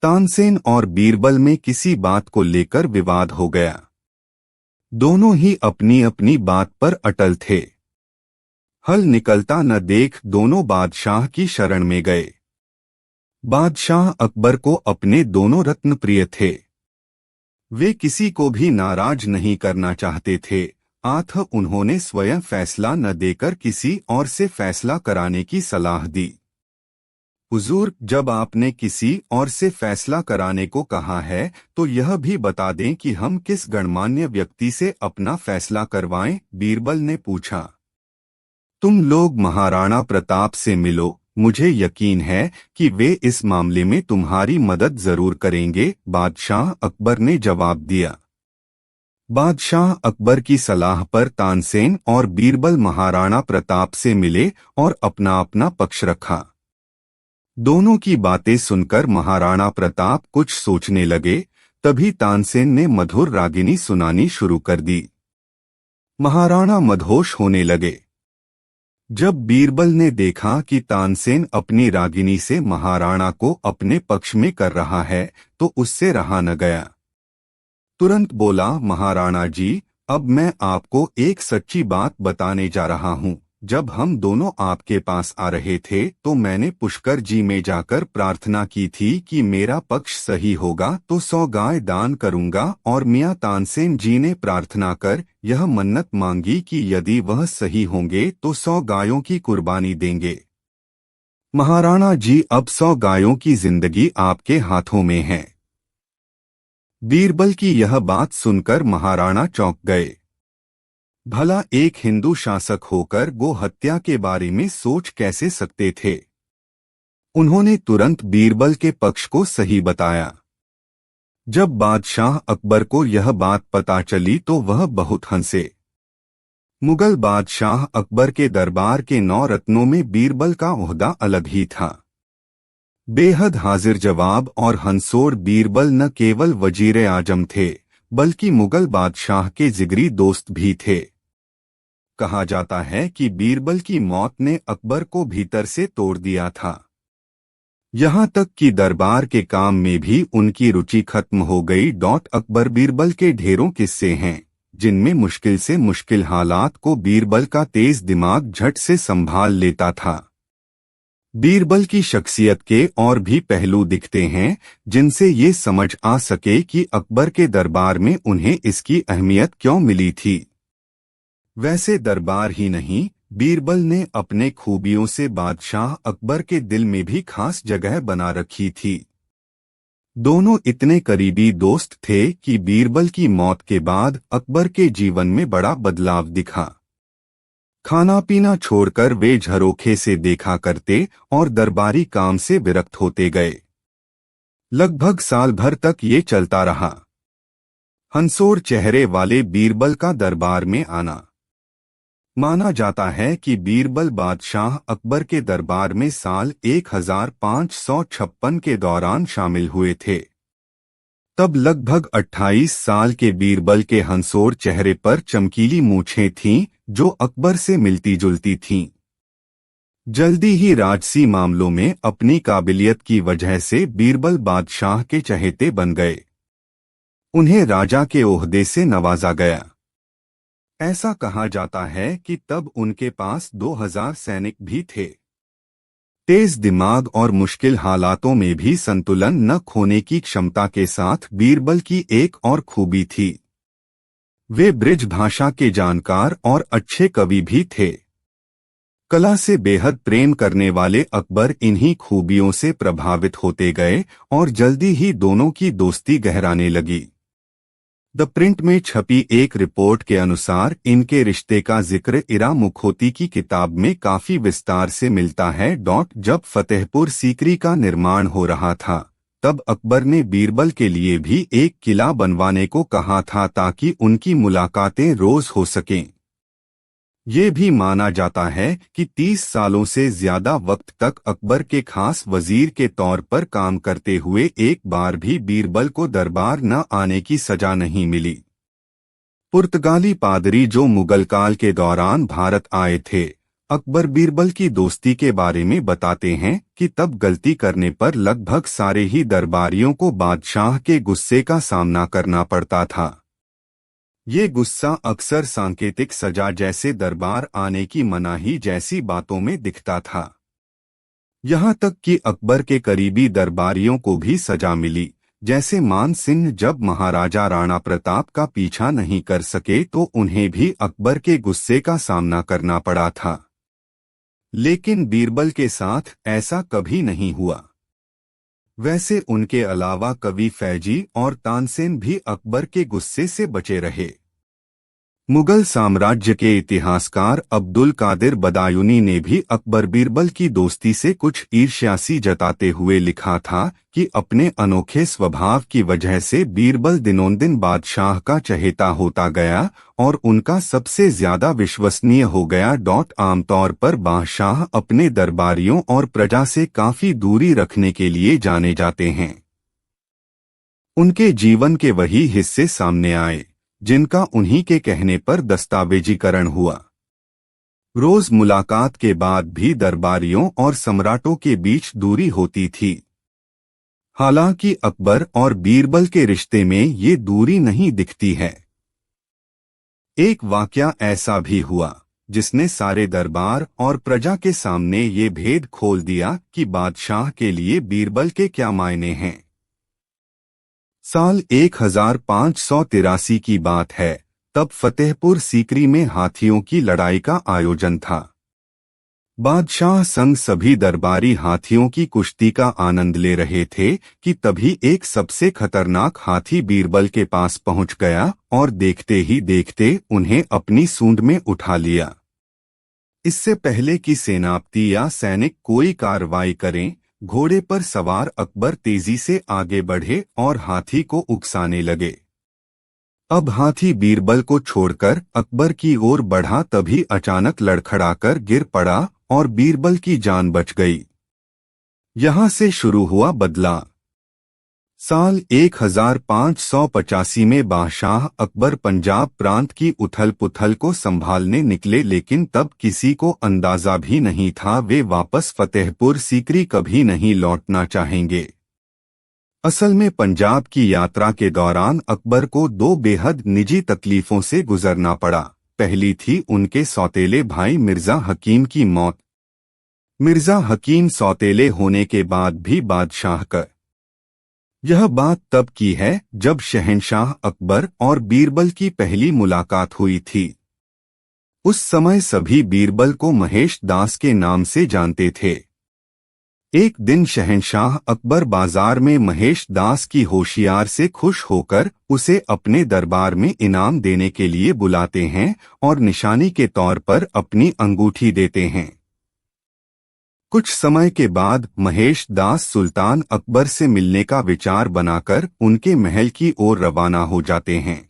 तानसेन और बीरबल में किसी बात को लेकर विवाद हो गया। दोनों ही अपनी अपनी बात पर अटल थे। हल निकलता न देख दोनों बादशाह की शरण में गए। बादशाह अकबर को अपने दोनों रत्न प्रिय थे। वे किसी को भी नाराज नहीं करना चाहते थे, अतः उन्होंने स्वयं फैसला न देकर किसी और से फैसला कराने की सलाह दी। हुजूर, जब आपने किसी और से फैसला कराने को कहा है तो यह भी बता दें कि हम किस गणमान्य व्यक्ति से अपना फैसला करवाएं, बीरबल ने पूछा। तुम लोग महाराणा प्रताप से मिलो, मुझे यकीन है कि वे इस मामले में तुम्हारी मदद जरूर करेंगे, बादशाह अकबर ने जवाब दिया। बादशाह अकबर की सलाह पर तानसेन और बीरबल महाराणा प्रताप से मिले और अपना अपना पक्ष रखा। दोनों की बातें सुनकर महाराणा प्रताप कुछ सोचने लगे। तभी तानसेन ने मधुर रागिनी सुनानी शुरू कर दी। महाराणा मदहोश होने लगे। जब बीरबल ने देखा कि तानसेन अपनी रागिनी से महाराणा को अपने पक्ष में कर रहा है तो उससे रहा न गया। तुरंत बोला, महाराणा जी, अब मैं आपको एक सच्ची बात बताने जा रहा हूँ। जब हम दोनों आपके पास आ रहे थे तो मैंने पुष्कर जी में जाकर प्रार्थना की थी कि मेरा पक्ष सही होगा तो 100 गाय दान करूंगा, और मियां तानसेन जी ने प्रार्थना कर यह मन्नत मांगी कि यदि वह सही होंगे तो 100 गायों की कुर्बानी देंगे। महाराणा जी, अब 100 गायों की जिंदगी आपके हाथों में है। बीरबल की यह बात सुनकर महाराणा चौंक गए। भला एक हिंदू शासक होकर गो हत्या के बारे में सोच कैसे सकते थे। उन्होंने तुरंत बीरबल के पक्ष को सही बताया। जब बादशाह अकबर को यह बात पता चली तो वह बहुत हंसे। मुगल बादशाह अकबर के दरबार के 9 रत्नों में बीरबल का ओहदा अलग ही था। बेहद हाजिर जवाब और हंसोर बीरबल न केवल वजीर आजम थे बल्कि मुगल बादशाह के जिगरी दोस्त भी थे। कहा जाता है कि बीरबल की मौत ने अकबर को भीतर से तोड़ दिया था। यहाँ तक कि दरबार के काम में भी उनकी रुचि खत्म हो गई। अकबर बीरबल के ढेरों किस्से हैं जिनमें मुश्किल से मुश्किल हालात को बीरबल का तेज दिमाग झट से संभाल लेता था। बीरबल की शख्सियत के और भी पहलू दिखते हैं जिनसे ये समझ आ सके कि अकबर के दरबार में उन्हें इसकी अहमियत क्यों मिली थी। वैसे दरबार ही नहीं, बीरबल ने अपने खूबियों से बादशाह अकबर के दिल में भी खास जगह बना रखी थी। दोनों इतने करीबी दोस्त थे कि बीरबल की मौत के बाद अकबर के जीवन में बड़ा बदलाव दिखा। खाना पीना छोड़कर वे झरोखे से देखा करते और दरबारी काम से विरक्त होते गए। लगभग साल भर तक ये चलता रहा। हंसोर चेहरे वाले बीरबल का दरबार में आना। माना जाता है कि बीरबल बादशाह अकबर के दरबार में साल 1556 के दौरान शामिल हुए थे। तब लगभग 28 साल के बीरबल के हंसोर चेहरे पर चमकीली मूछें थीं जो अकबर से मिलती जुलती थीं। जल्दी ही राजसी मामलों में अपनी काबिलियत की वजह से बीरबल बादशाह के चहेते बन गए। उन्हें राजा के ओहदे से नवाजा गया। ऐसा कहा जाता है कि तब उनके पास 2000 सैनिक भी थे। तेज दिमाग और मुश्किल हालातों में भी संतुलन न खोने की क्षमता के साथ बीरबल की एक और खूबी थी। वे ब्रिज भाषा के जानकार और अच्छे कवि भी थे। कला से बेहद प्रेम करने वाले अकबर इन्हीं खूबियों से प्रभावित होते गए और जल्दी ही दोनों की दोस्ती गहराने लगी। द प्रिंट में छपी एक रिपोर्ट के अनुसार इनके रिश्ते का जिक्र इरा मुखोती की किताब में काफी विस्तार से मिलता है। जब फतेहपुर सीकरी का निर्माण हो रहा था तब अकबर ने बीरबल के लिए भी एक किला बनवाने को कहा था ताकि उनकी मुलाकातें रोज हो सकें। ये भी माना जाता है कि 30 सालों से ज्यादा वक्त तक अकबर के खास वजीर के तौर पर काम करते हुए एक बार भी बीरबल को दरबार न आने की सजा नहीं मिली। पुर्तगाली पादरी जो मुगल काल के दौरान भारत आए थे, अकबर बीरबल की दोस्ती के बारे में बताते हैं कि तब गलती करने पर लगभग सारे ही दरबारियों को बादशाह के गुस्से का सामना करना पड़ता था। ये गुस्सा अक्सर सांकेतिक सजा जैसे दरबार आने की मनाही जैसी बातों में दिखता था। यहाँ तक कि अकबर के करीबी दरबारियों को भी सजा मिली, जैसे मान सिंह जब महाराजा राणा प्रताप का पीछा नहीं कर सके तो उन्हें भी अकबर के गुस्से का सामना करना पड़ा था। लेकिन बीरबल के साथ ऐसा कभी नहीं हुआ। वैसे उनके अलावा कवि फैजी और तानसेन भी अकबर के गुस्से से बचे रहे। मुगल साम्राज्य के इतिहासकार अब्दुल कादिर बदायूनी ने भी अकबर बीरबल की दोस्ती से कुछ ईर्ष्यासी जताते हुए लिखा था कि अपने अनोखे स्वभाव की वजह से बीरबल दिनोंदिन बादशाह का चहेता होता गया और उनका सबसे ज्यादा विश्वसनीय हो गया। आमतौर पर बादशाह अपने दरबारियों और प्रजा से काफी दूरी रखने के लिए जाने जाते हैं। उनके जीवन के वही हिस्से सामने आए जिनका उन्हीं के कहने पर दस्तावेजीकरण हुआ। रोज मुलाकात के बाद भी दरबारियों और सम्राटों के बीच दूरी होती थी। हालांकि अकबर और बीरबल के रिश्ते में ये दूरी नहीं दिखती है। एक वाकया ऐसा भी हुआ जिसने सारे दरबार और प्रजा के सामने ये भेद खोल दिया कि बादशाह के लिए बीरबल के क्या मायने हैं। साल 1583 की बात है। तब फतेहपुर सीकरी में हाथियों की लड़ाई का आयोजन था। बादशाह संग सभी दरबारी हाथियों की कुश्ती का आनंद ले रहे थे कि तभी एक सबसे खतरनाक हाथी बीरबल के पास पहुंच गया और देखते ही देखते उन्हें अपनी सूंड में उठा लिया। इससे पहले कि सेनापति या सैनिक कोई कार्रवाई करें, घोड़े पर सवार अकबर तेजी से आगे बढ़े और हाथी को उकसाने लगे। अब हाथी बीरबल को छोड़कर अकबर की ओर बढ़ा, तभी अचानक लड़खड़ाकर गिर पड़ा और बीरबल की जान बच गई। यहां से शुरू हुआ बदला। साल 1585 में बादशाह अकबर पंजाब प्रांत की उथल पुथल को संभालने निकले, लेकिन तब किसी को अंदाजा भी नहीं था वे वापस फतेहपुर सीकरी कभी नहीं लौटना चाहेंगे। असल में पंजाब की यात्रा के दौरान अकबर को दो बेहद निजी तकलीफों से गुजरना पड़ा। पहली थी उनके सौतेले भाई मिर्जा हकीम की मौत। मिर्जा हकीम सौतेले होने के बाद भी बादशाह का। यह बात तब की है जब शहंशाह अकबर और बीरबल की पहली मुलाकात हुई थी। उस समय सभी बीरबल को महेश दास के नाम से जानते थे। एक दिन शहंशाह अकबर बाजार में महेश दास की होशियार से खुश होकर उसे अपने दरबार में इनाम देने के लिए बुलाते हैं और निशानी के तौर पर अपनी अंगूठी देते हैं। कुछ समय के बाद महेश दास सुल्तान अकबर से मिलने का विचार बनाकर उनके महल की ओर रवाना हो जाते हैं।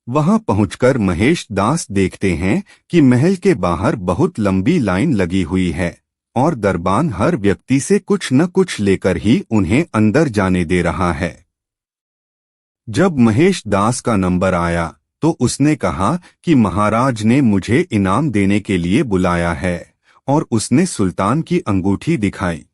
वहां पहुंचकर महेश दास देखते हैं कि महल के बाहर बहुत लंबी लाइन लगी हुई है और दरबान हर व्यक्ति से कुछ न कुछ लेकर ही उन्हें अंदर जाने दे रहा है। जब महेश दास का नंबर आया तो उसने कहा कि महाराज ने मुझे इनाम देने के लिए बुलाया है और उसने सुल्तान की अंगूठी दिखाई।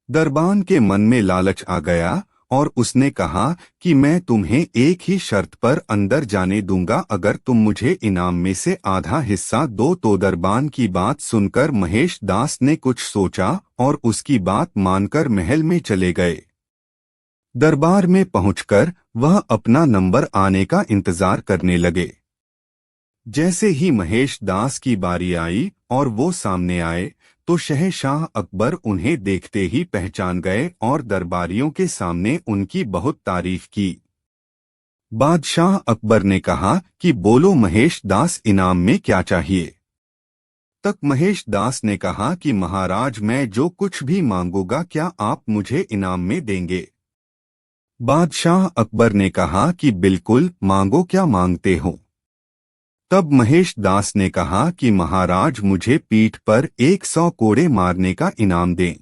दरबान के मन में लालच आ गया और उसने कहा कि मैं तुम्हें एक ही शर्त पर अंदर जाने दूंगा, अगर तुम मुझे इनाम में से आधा हिस्सा दो। तो दरबान की बात सुनकर महेश दास ने कुछ सोचा और उसकी बात मानकर महल में चले गए। दरबार में पहुंचकर वह अपना नंबर आने का इंतजार करने लगे। जैसे ही महेश दास की बारी आई और वो सामने आए तो शहंशाह अकबर उन्हें देखते ही पहचान गए और दरबारियों के सामने उनकी बहुत तारीफ की। बादशाह अकबर ने कहा कि बोलो महेश दास, इनाम में क्या चाहिए। तक महेश दास ने कहा कि महाराज मैं जो कुछ भी मांगूंगा क्या आप मुझे इनाम में देंगे। बादशाह अकबर ने कहा कि बिल्कुल, मांगो, क्या मांगते हो। तब महेश दास ने कहा कि महाराज मुझे पीठ पर 100 कोड़े मारने का इनाम दें।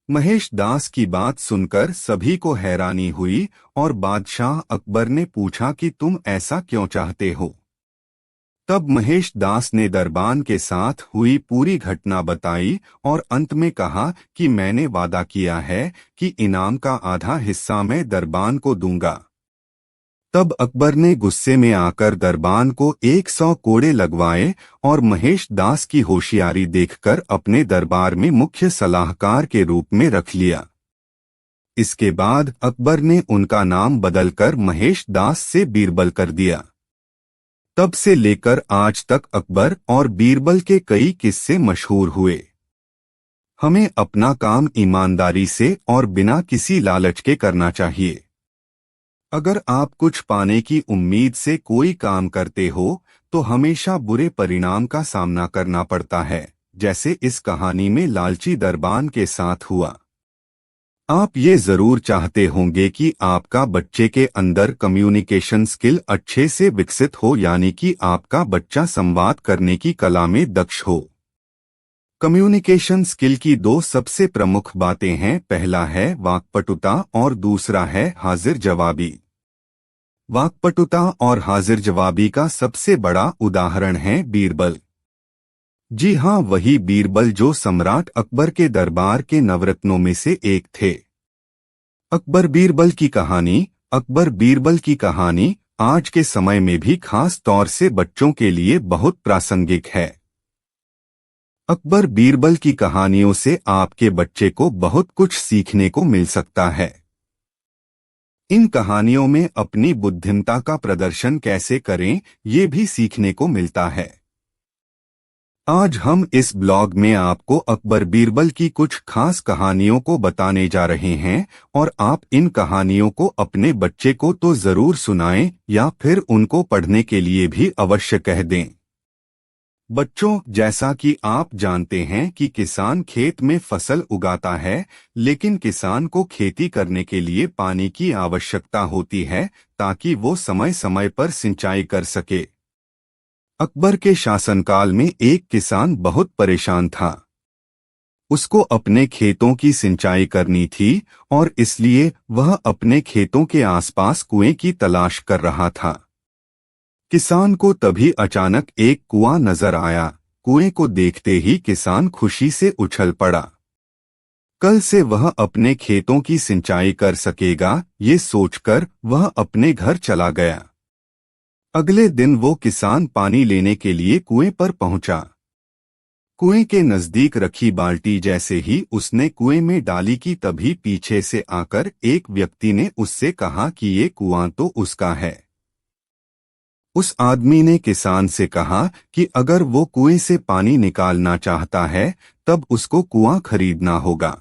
महेश दास की बात सुनकर सभी को हैरानी हुई और बादशाह अकबर ने पूछा कि तुम ऐसा क्यों चाहते हो। तब महेश दास ने दरबान के साथ हुई पूरी घटना बताई और अंत में कहा कि मैंने वादा किया है कि इनाम का आधा हिस्सा मैं दरबान को दूंगा। तब अकबर ने गुस्से में आकर दरबान को 100 कोड़े लगवाए और महेश दास की होशियारी देखकर अपने दरबार में मुख्य सलाहकार के रूप में रख लिया। इसके बाद अकबर ने उनका नाम बदलकर महेश दास से बीरबल कर दिया। तब से लेकर आज तक अकबर और बीरबल के कई किस्से मशहूर हुए। हमें अपना काम ईमानदारी से और बिना किसी लालच के करना चाहिए। अगर आप कुछ पाने की उम्मीद से कोई काम करते हो तो हमेशा बुरे परिणाम का सामना करना पड़ता है, जैसे इस कहानी में लालची दरबान के साथ हुआ। आप ये जरूर चाहते होंगे कि आपका बच्चे के अंदर कम्युनिकेशन स्किल अच्छे से विकसित हो, यानी कि आपका बच्चा संवाद करने की कला में दक्ष हो। कम्युनिकेशन स्किल की दो सबसे प्रमुख बातें हैं, पहला है वाक्पटुता और दूसरा है हाजिर जवाबी। वाक्पटुता और हाजिर जवाबी का सबसे बड़ा उदाहरण है बीरबल। जी हाँ, वही बीरबल जो सम्राट अकबर के दरबार के नवरत्नों में से एक थे। अकबर बीरबल की कहानी आज के समय में भी खास तौर से बच्चों के लिए बहुत प्रासंगिक है। अकबर बीरबल की कहानियों से आपके बच्चे को बहुत कुछ सीखने को मिल सकता है। इन कहानियों में अपनी बुद्धिमत्ता का प्रदर्शन कैसे करें, ये भी सीखने को मिलता है। आज हम इस ब्लॉग में आपको अकबर बीरबल की कुछ खास कहानियों को बताने जा रहे हैं और आप इन कहानियों को अपने बच्चे को तो जरूर सुनाएं या फिर उनको पढ़ने के लिए भी अवश्य कह दें। बच्चों, जैसा कि आप जानते हैं कि किसान खेत में फसल उगाता है, लेकिन किसान को खेती करने के लिए पानी की आवश्यकता होती है ताकि वो समय समय पर सिंचाई कर सके। अकबर के शासनकाल में एक किसान बहुत परेशान था। उसको अपने खेतों की सिंचाई करनी थी और इसलिए वह अपने खेतों के आसपास कुएं की तलाश कर रहा था। किसान को तभी अचानक एक कुआं नजर आया। कुएं को देखते ही किसान खुशी से उछल पड़ा। कल से वह अपने खेतों की सिंचाई कर सकेगा, ये सोचकर वह अपने घर चला गया। अगले दिन वो किसान पानी लेने के लिए कुएं पर पहुंचा। कुएं के नजदीक रखी बाल्टी जैसे ही उसने कुएं में डाली कि तभी पीछे से आकर एक व्यक्ति ने उससे कहा कि ये कुआं तो उसका है। उस आदमी ने किसान से कहा कि अगर वो कुएं से पानी निकालना चाहता है तब उसको कुआं खरीदना होगा।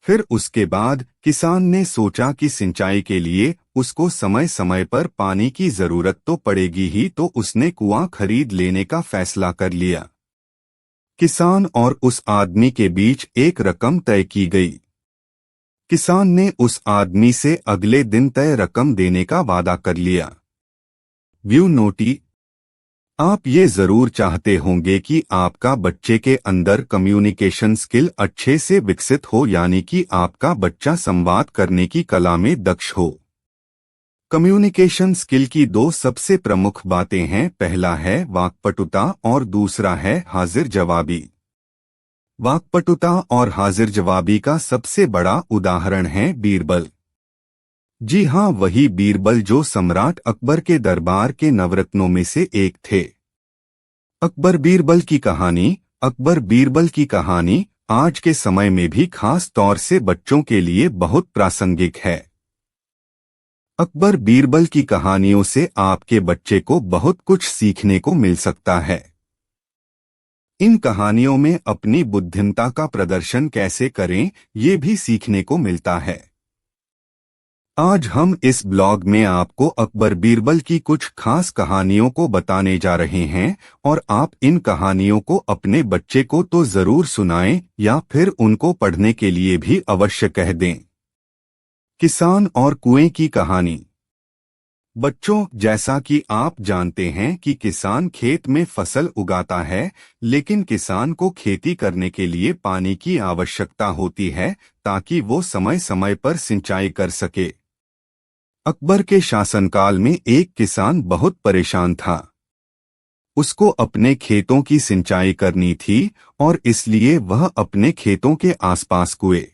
फिर उसके बाद किसान ने सोचा कि सिंचाई के लिए उसको समय समय पर पानी की जरूरत तो पड़ेगी ही, तो उसने कुआं खरीद लेने का फैसला कर लिया। किसान और उस आदमी के बीच एक रकम तय की गई। किसान ने उस आदमी से अगले दिन तय रकम देने का वादा कर लिया। व्यू नोटी, आप ये जरूर चाहते होंगे कि आपका बच्चे के अंदर कम्युनिकेशन स्किल अच्छे से विकसित हो, यानी कि आपका बच्चा संवाद करने की कला में दक्ष हो। कम्युनिकेशन स्किल की दो सबसे प्रमुख बातें हैं, पहला है वाक्पटुता और दूसरा है हाजिर जवाबी। वाक्पटुता और हाजिर जवाबी का सबसे बड़ा उदाहरण है बीरबल। जी हाँ, वही बीरबल जो सम्राट अकबर के दरबार के नवरत्नों में से एक थे। अकबर बीरबल की कहानी आज के समय में भी खास तौर से बच्चों के लिए बहुत प्रासंगिक है। अकबर बीरबल की कहानियों से आपके बच्चे को बहुत कुछ सीखने को मिल सकता है। इन कहानियों में अपनी बुद्धिमत्ता का प्रदर्शन कैसे करें, ये भी सीखने को मिलता है। आज हम इस ब्लॉग में आपको अकबर बीरबल की कुछ खास कहानियों को बताने जा रहे हैं और आप इन कहानियों को अपने बच्चे को तो जरूर सुनाएं या फिर उनको पढ़ने के लिए भी अवश्य कह दें। किसान और कुएं की कहानी। बच्चों, जैसा कि आप जानते हैं कि किसान खेत में फसल उगाता है, लेकिन किसान को खेती करने के लिए पानी की आवश्यकता होती है ताकि वो समय समय पर सिंचाई कर सके। अकबर के शासनकाल में एक किसान बहुत परेशान था। उसको अपने खेतों की सिंचाई करनी थी और इसलिए वह अपने खेतों के आसपास कुएं